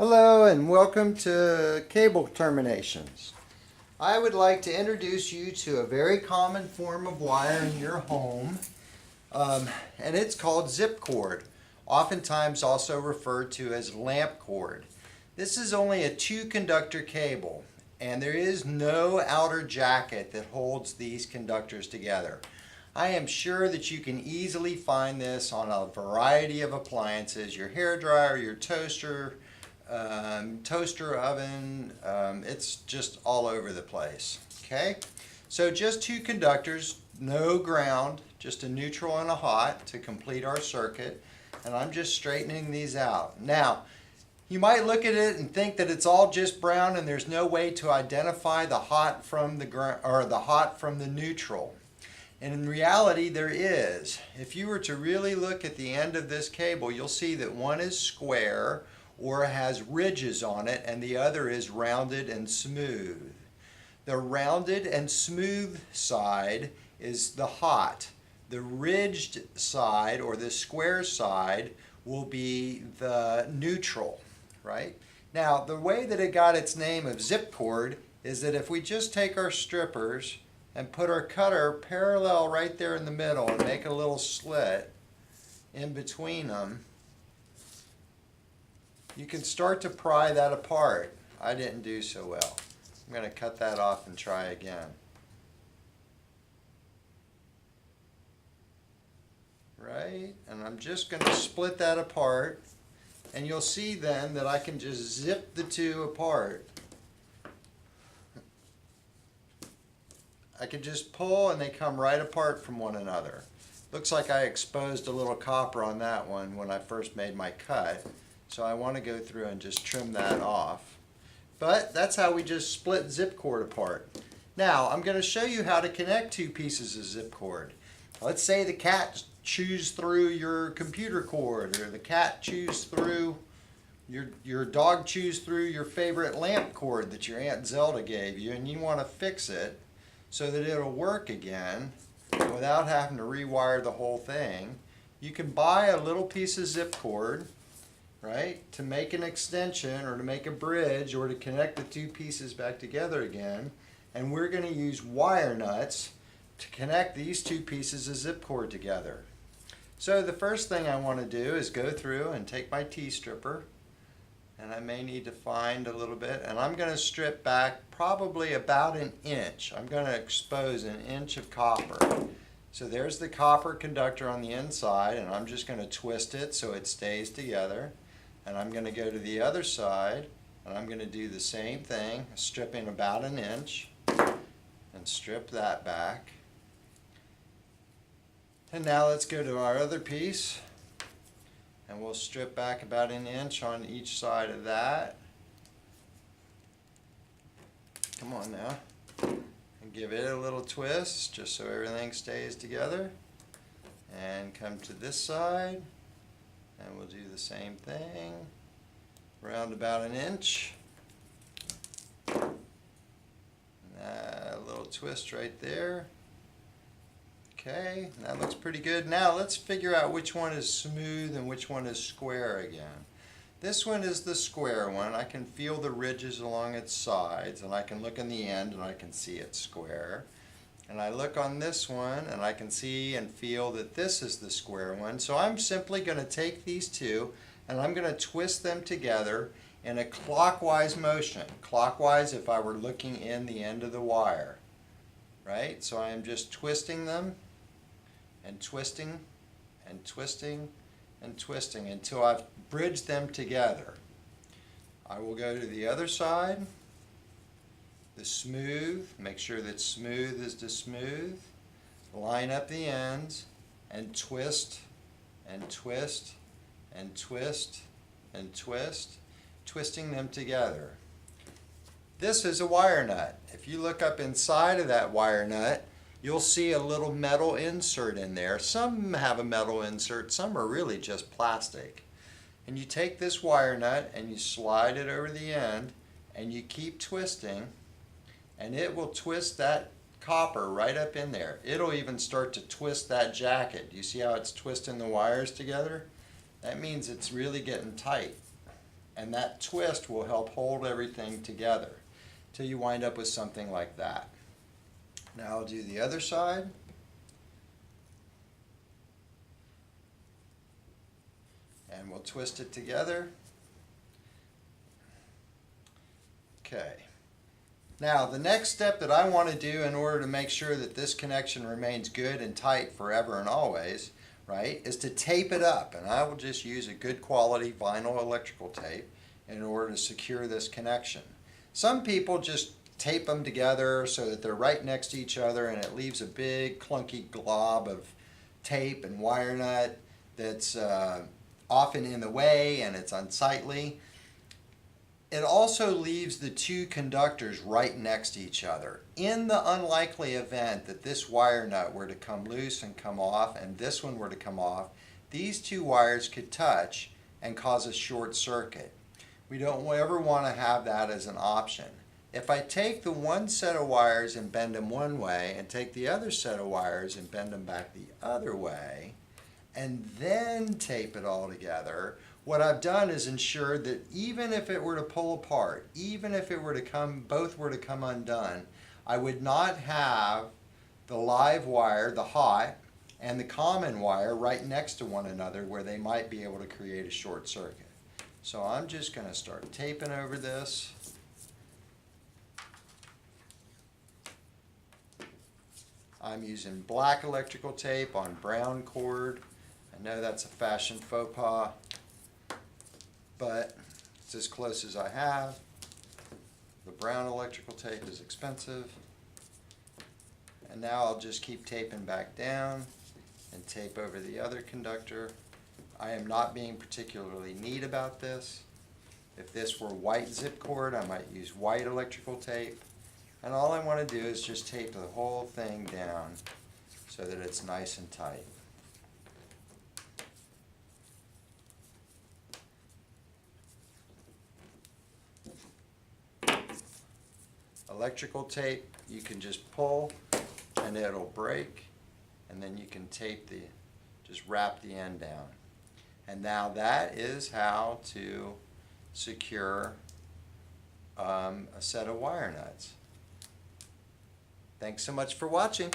Hello and welcome to Cable Terminations. I would like to introduce you to a very common form of wire in your home, and it's called zip cord, oftentimes also referred to as lamp cord. This is only a 2-conductor cable, and there is no outer jacket that holds these conductors together. I am sure that you can easily find this on a variety of appliances, your hair dryer, your toaster, toaster oven, it's just all over the place. Okay, so just 2 conductors, no ground, just a neutral and a hot to complete our circuit, and I'm just straightening these out. Now, you might look at it and think that it's all just brown and there's no way to identify the hot from the neutral. And in reality, there is. If you were to really look at the end of this cable, you'll see that one is square or has ridges on it, and the other is rounded and smooth. The rounded and smooth side is the hot. The ridged side, or the square side, will be the neutral, right? Now, the way that it got its name of zip cord is that if we just take our strippers and put our cutter parallel right there in the middle and make a little slit in between them, you can start to pry that apart. I didn't do so well. I'm going to cut that off and try again. Right? And I'm just going to split that apart, and you'll see then that I can just zip the two apart. I can just pull and they come right apart from one another. Looks like I exposed a little copper on that one when I first made my cut. So I want to go through and just trim that off. But that's how we just split zip cord apart. Now I'm going to show you how to connect 2 pieces of zip cord. Let's say the cat chews through your computer cord, or the cat chews through, your dog chews through your favorite lamp cord that your Aunt Zelda gave you, and you want to fix it so that it'll work again without having to rewire the whole thing. You can buy a little piece of zip cord, right, to make an extension or to make a bridge or to connect the 2 pieces back together again. And we're going to use wire nuts to connect these 2 pieces of zip cord together. So the first thing I want to do is go through and take my T-stripper, and I may need to find a little bit, and I'm going to strip back probably about 1 inch. I'm going to expose 1 inch of copper. So there's the copper conductor on the inside, and I'm just going to twist it so it stays together. And I'm going to go to the other side, and I'm going to do the same thing, stripping about 1 inch, and strip that back. And now let's go to our other piece, and we'll strip back about 1 inch on each side of that. Come on now. And give it a little twist, just so everything stays together. And come to this side. And we'll do the same thing, round about 1 inch. And a little twist right there. Okay, that looks pretty good. Now let's figure out which one is smooth and which one is square again. This one is the square one. I can feel the ridges along its sides, and I can look in the end and I can see it's square. And I look on this one and I can see and feel that this is the square one. So I'm simply going to take these 2 and I'm going to twist them together in a clockwise motion. Clockwise if I were looking in the end of the wire. Right? So I am just twisting them and twisting and twisting and twisting until I've bridged them together. I will go to the other side. The smooth, make sure that smooth is to smooth. Line up the ends and twist and twist and twist and twist, twisting them together. This is a wire nut. If you look up inside of that wire nut, you'll see a little metal insert in there. Some have a metal insert, some are really just plastic. And you take this wire nut and you slide it over the end and you keep twisting, and it will twist that copper right up in there. It'll even start to twist that jacket. You see how it's twisting the wires together? That means it's really getting tight. And that twist will help hold everything together till you wind up with something like that. Now I'll do the other side. And we'll twist it together. Okay. Now the next step that I want to do in order to make sure that this connection remains good and tight forever and always, right, is to tape it up. And I will just use a good quality vinyl electrical tape in order to secure this connection. Some people just tape them together so that they're right next to each other and it leaves a big clunky glob of tape and wire nut that's often in the way and it's unsightly. It also leaves the two conductors right next to each other. In the unlikely event that this wire nut were to come loose and come off and this one were to come off, these two wires could touch and cause a short circuit. We don't ever want to have that as an option. If I take the one set of wires and bend them one way and take the other set of wires and bend them back the other way and then tape it all together, what I've done is ensured that even if it were to pull apart, even if it were to come, both were to come undone, I would not have the live wire, the hot, and the common wire right next to one another where they might be able to create a short circuit. So I'm just going to start taping over this. I'm using black electrical tape on brown cord. I know that's a fashion faux pas, but it's as close as I have. The brown electrical tape is expensive. And now I'll just keep taping back down and tape over the other conductor. I am not being particularly neat about this. If this were white zip cord, I might use white electrical tape. And all I want to do is just tape the whole thing down so that it's nice and tight. Electrical tape, you can just pull and it'll break, and then you can tape just wrap the end down. And now that is how to secure a set of wire nuts. Thanks so much for watching.